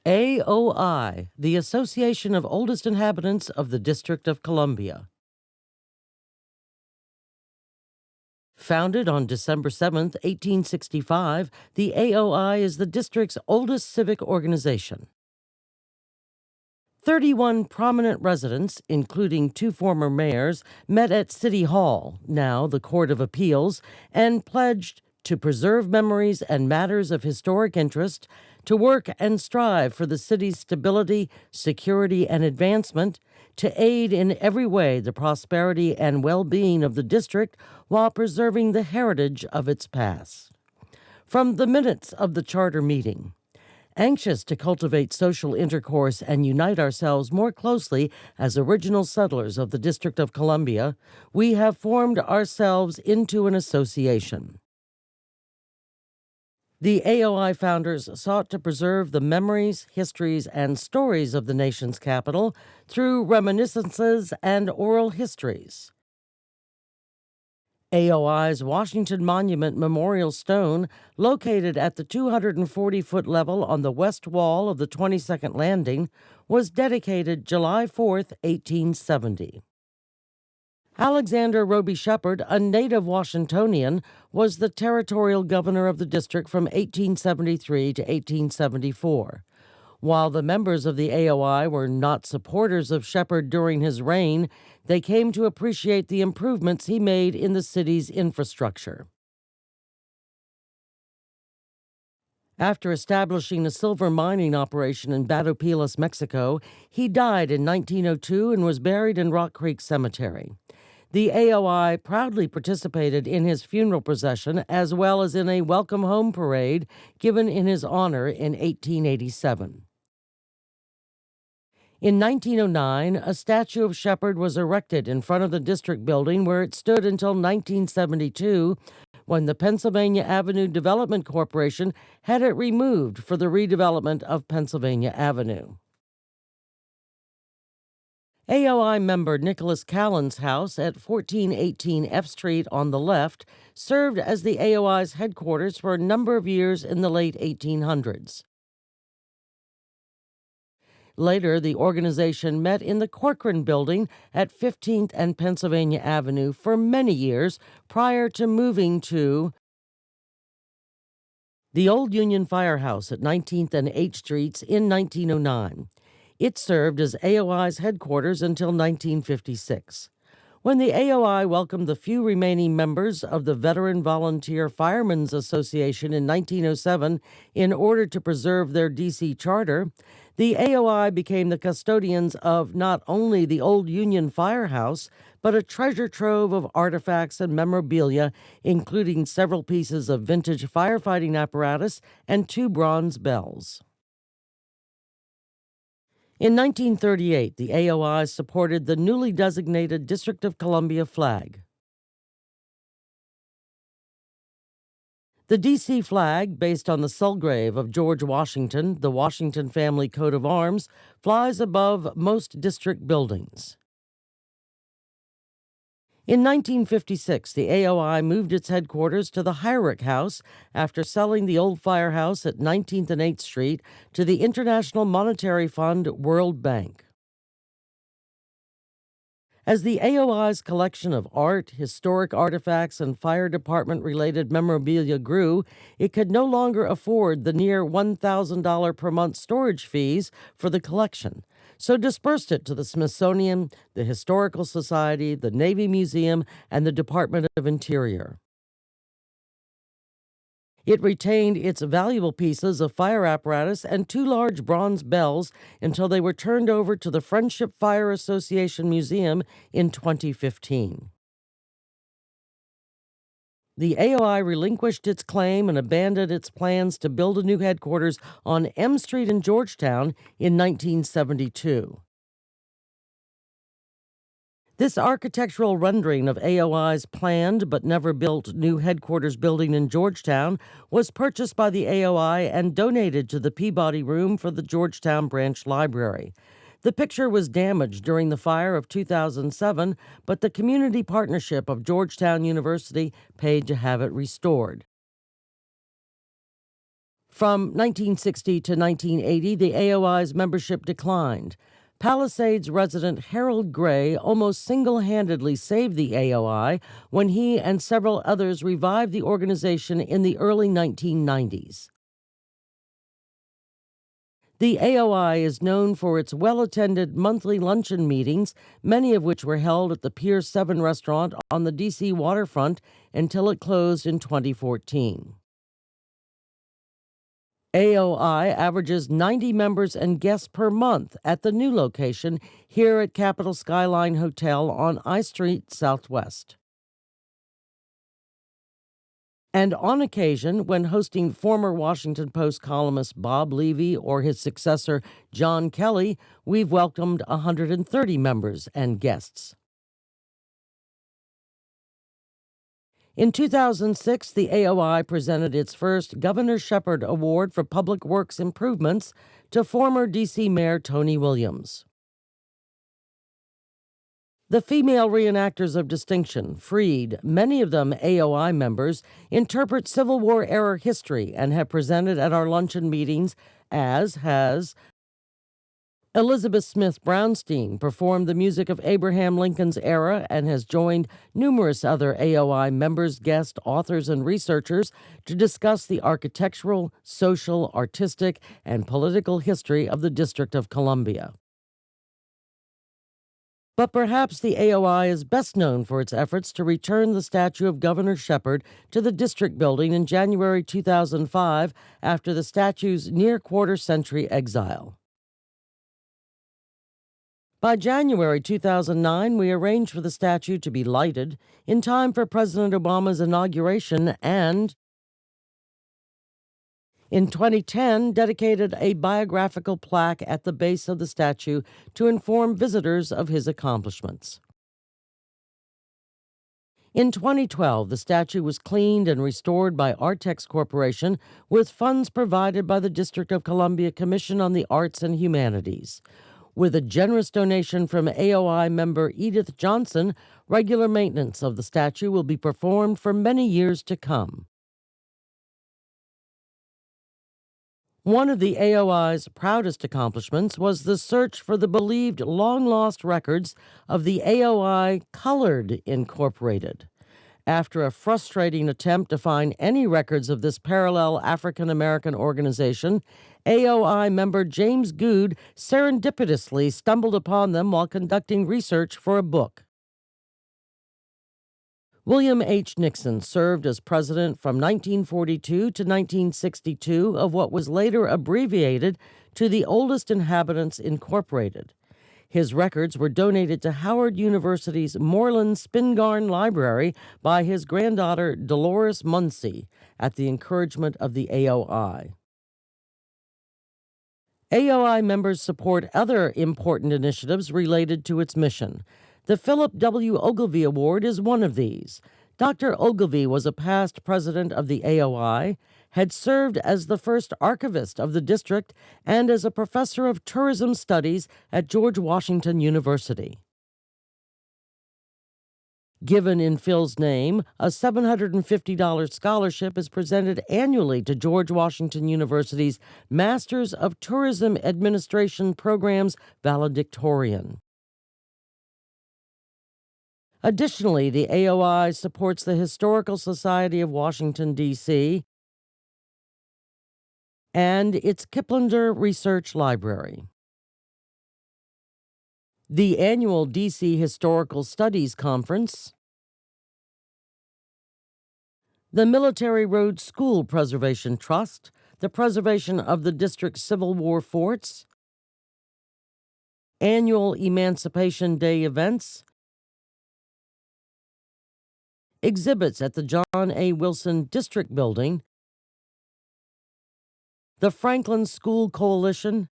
AOI, the Association of Oldest Inhabitants of the District of Columbia. Founded on December 7, 1865, the AOI is the district's oldest civic organization. 31 prominent residents, including 2 former mayors, met at City Hall, now the Court of Appeals, and pledged to preserve memories and matters of historic interest, to work and strive for the city's stability, security, and advancement, to aid in every way the prosperity and well-being of the district while preserving the heritage of its past. From the minutes of the charter meeting. Anxious to cultivate social intercourse and unite ourselves more closely as original settlers of the District of Columbia, we have formed ourselves into an association. The AOI founders sought to preserve the memories, histories, and stories of the nation's capital through reminiscences and oral histories. AOI's Washington Monument Memorial Stone, located at the 240-foot level on the west wall of the 22nd Landing, was dedicated July 4, 1870. Alexander Roby Shepherd, a native Washingtonian, was the territorial governor of the district from 1873 to 1874. While the members of the AOI were not supporters of Shepherd during his reign, they came to appreciate the improvements he made in the city's infrastructure. After establishing a silver mining operation in Batopilas, Mexico, he died in 1902 and was buried in Rock Creek Cemetery. The AOI proudly participated in his funeral procession as well as in a welcome home parade given in his honor in 1887. In 1909, a statue of Shepherd was erected in front of the district building where it stood until 1972, when the Pennsylvania Avenue Development Corporation had it removed for the redevelopment of Pennsylvania Avenue. AOI member Nicholas Callan's house at 1418 F Street on the left served as the AOI's headquarters for a number of years in the late 1800s. Later, the organization met in the Corcoran Building at 15th and Pennsylvania Avenue for many years prior to moving to the Old Union Firehouse at 19th and H Streets in 1909. It served as AOI's headquarters until 1956. When the AOI welcomed the few remaining members of the Veteran Volunteer Firemen's Association in 1907 in order to preserve their DC charter, the AOI became the custodians of not only the Old Union Firehouse, but a treasure trove of artifacts and memorabilia, including several pieces of vintage firefighting apparatus and 2 bronze bells. In 1938, the AOI supported the newly designated District of Columbia flag. The D.C. flag, based on the Sulgrave of George Washington, the Washington family coat of arms, flies above most district buildings. In 1956, the AOI moved its headquarters to the Heinrich House after selling the old firehouse at 19th and 8th Street to the International Monetary Fund World Bank. As the AOI's collection of art, historic artifacts, and fire department-related memorabilia grew, it could no longer afford the near $1,000 per month storage fees for the collection, so dispersed it to the Smithsonian, the Historical Society, the Navy Museum, and the Department of Interior. It retained its valuable pieces of fire apparatus and 2 large bronze bells until they were turned over to the Friendship Fire Association Museum in 2015. The AOI relinquished its claim and abandoned its plans to build a new headquarters on M Street in Georgetown in 1972. This architectural rendering of AOI's planned but never built new headquarters building in Georgetown was purchased by the AOI and donated to the Peabody Room for the Georgetown Branch Library. The picture was damaged during the fire of 2007, but the Community Partnership of Georgetown University paid to have it restored. From 1960 to 1980, the AOI's membership declined. Palisades resident Harold Gray almost single handedly saved the AOI when he and several others revived the organization in the early 1990s. The AOI is known for its well attended monthly luncheon meetings, many of which were held at the Pier 7 restaurant on the DC waterfront until it closed in 2014. AOI averages 90 members and guests per month at the new location here at Capitol Skyline Hotel on I Street Southwest. And on occasion, when hosting former Washington Post columnist Bob Levy or his successor John Kelly, we've welcomed 130 members and guests. In 2006, the AOI presented its first Governor Shepard Award for Public Works Improvements to former D.C. Mayor Tony Williams. The female reenactors of distinction, freed, many of them AOI members, interpret Civil War-era history and have presented at our luncheon meetings, as has Elizabeth Smith Brownstein, performed the music of Abraham Lincoln's era and has joined numerous other AOI members, guests, authors, and researchers to discuss the architectural, social, artistic, and political history of the District of Columbia. But perhaps the AOI is best known for its efforts to return the statue of Governor Shepard to the District Building in January 2005 after the statue's near-quarter-century exile. By January 2009, we arranged for the statue to be lighted in time for President Obama's inauguration and, in 2010, dedicated a biographical plaque at the base of the statue to inform visitors of his accomplishments. In 2012, the statue was cleaned and restored by Artex Corporation with funds provided by the District of Columbia Commission on the Arts and Humanities. With a generous donation from AOI member Edith Johnson, regular maintenance of the statue will be performed for many years to come. One of the AOI's proudest accomplishments was the search for the believed long-lost records of the AOI Colored Incorporated. After a frustrating attempt to find any records of this parallel African-American organization, AOI member James Good serendipitously stumbled upon them while conducting research for a book. William H. Nixon served as president from 1942 to 1962 of what was later abbreviated to the Oldest Inhabitants Incorporated. His records were donated to Howard University's Moreland Spingarn Library by his granddaughter Dolores Munsey at the encouragement of the AOI. AOI members support other important initiatives related to its mission. The Philip W. Ogilvie Award is one of these. Dr. Ogilvie was a past president of the AOI, had served as the first archivist of the district, and as a professor of tourism studies at George Washington University. Given in Phil's name, a $750 scholarship is presented annually to George Washington University's Masters of Tourism Administration Programs valedictorian. Additionally, the AOI supports the Historical Society of Washington, D.C., and its Kiplinger Research Library. The annual D.C. Historical Studies Conference, the Military Road School Preservation Trust, the preservation of the district's Civil War forts, annual Emancipation Day events, exhibits at the John A. Wilson District Building, the Franklin School Coalition,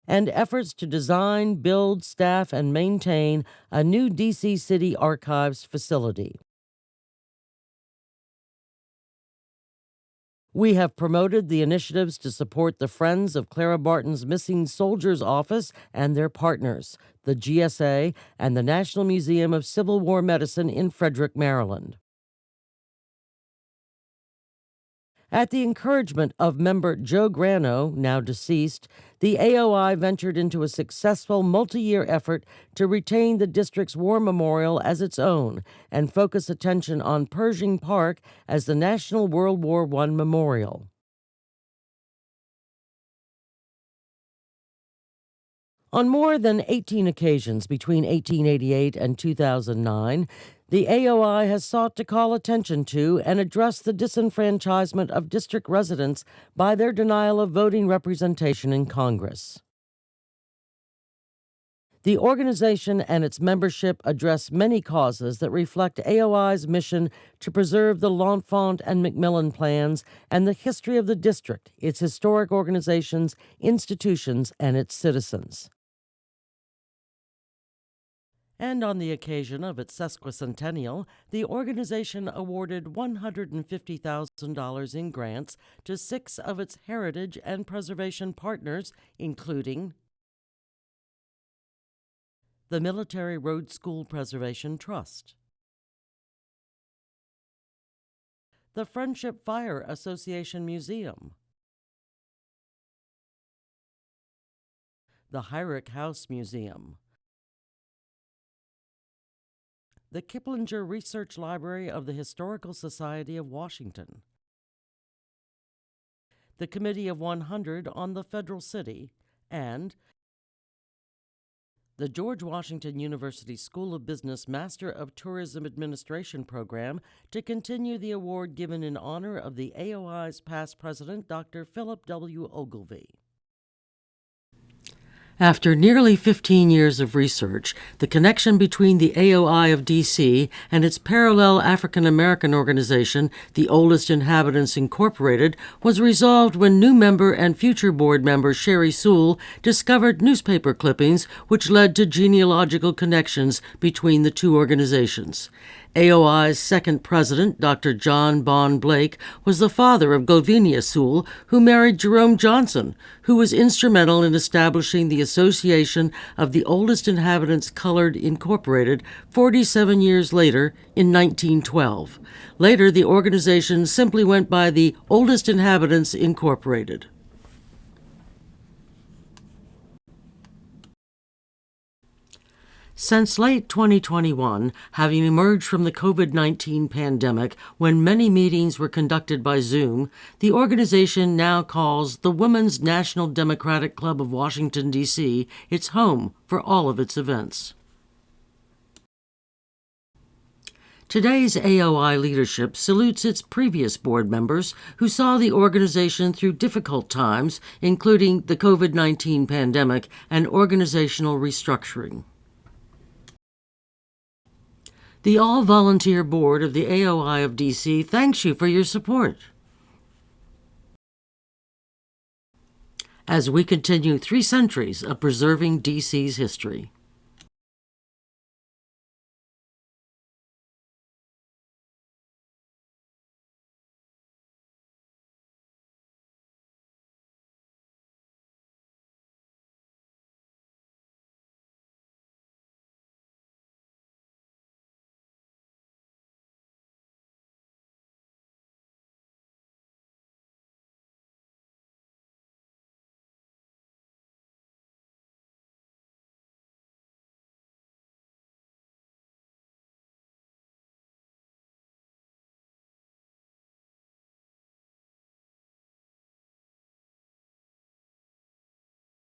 and efforts to design, build, staff, and maintain a new D.C. City Archives facility. We have promoted the initiatives to support the Friends of Clara Barton's Missing Soldiers Office and their partners, the GSA, and the National Museum of Civil War Medicine in Frederick, Maryland. At the encouragement of member Joe Grano, now deceased, the AOI ventured into a successful multi-year effort to retain the district's war memorial as its own and focus attention on Pershing Park as the National World War I Memorial. On more than 18 occasions between 1888 and 2009, the AOI has sought to call attention to and address the disenfranchisement of district residents by their denial of voting representation in Congress. The organization and its membership address many causes that reflect AOI's mission to preserve the L'Enfant and Macmillan plans and the history of the district, its historic organizations, institutions, and its citizens. And on the occasion of its sesquicentennial, the organization awarded $150,000 in grants to 6 of its heritage and preservation partners, including the Military Road School Preservation Trust, the Friendship Fire Association Museum, the Heinrich House Museum, the Kiplinger Research Library of the Historical Society of Washington, the Committee of 100 on the Federal City, and the George Washington University School of Business Master of Tourism Administration program to continue the award given in honor of the AOI's past president, Dr. Philip W. Ogilvie. After nearly 15 years of research, the connection between the AOI of DC and its parallel African-American organization, the Oldest Inhabitants Incorporated, was resolved when new member and future board member Sherry Sewell discovered newspaper clippings which led to genealogical connections between the two organizations. AOI's second president, Dr. John Bond Blake, was the father of Govinia Sewell, who married Jerome Johnson, who was instrumental in establishing the Association of the Oldest Inhabitants Colored Incorporated 47 years later in 1912. Later, the organization simply went by the Oldest Inhabitants Incorporated. Since late 2021, having emerged from the COVID-19 pandemic when many meetings were conducted by Zoom, the organization now calls the Women's National Democratic Club of Washington, D.C. its home for all of its events. Today's AOI leadership salutes its previous board members who saw the organization through difficult times, including the COVID-19 pandemic and organizational restructuring. The all-volunteer board of the AOI of DC thanks you for your support as we continue 3 centuries of preserving DC's history.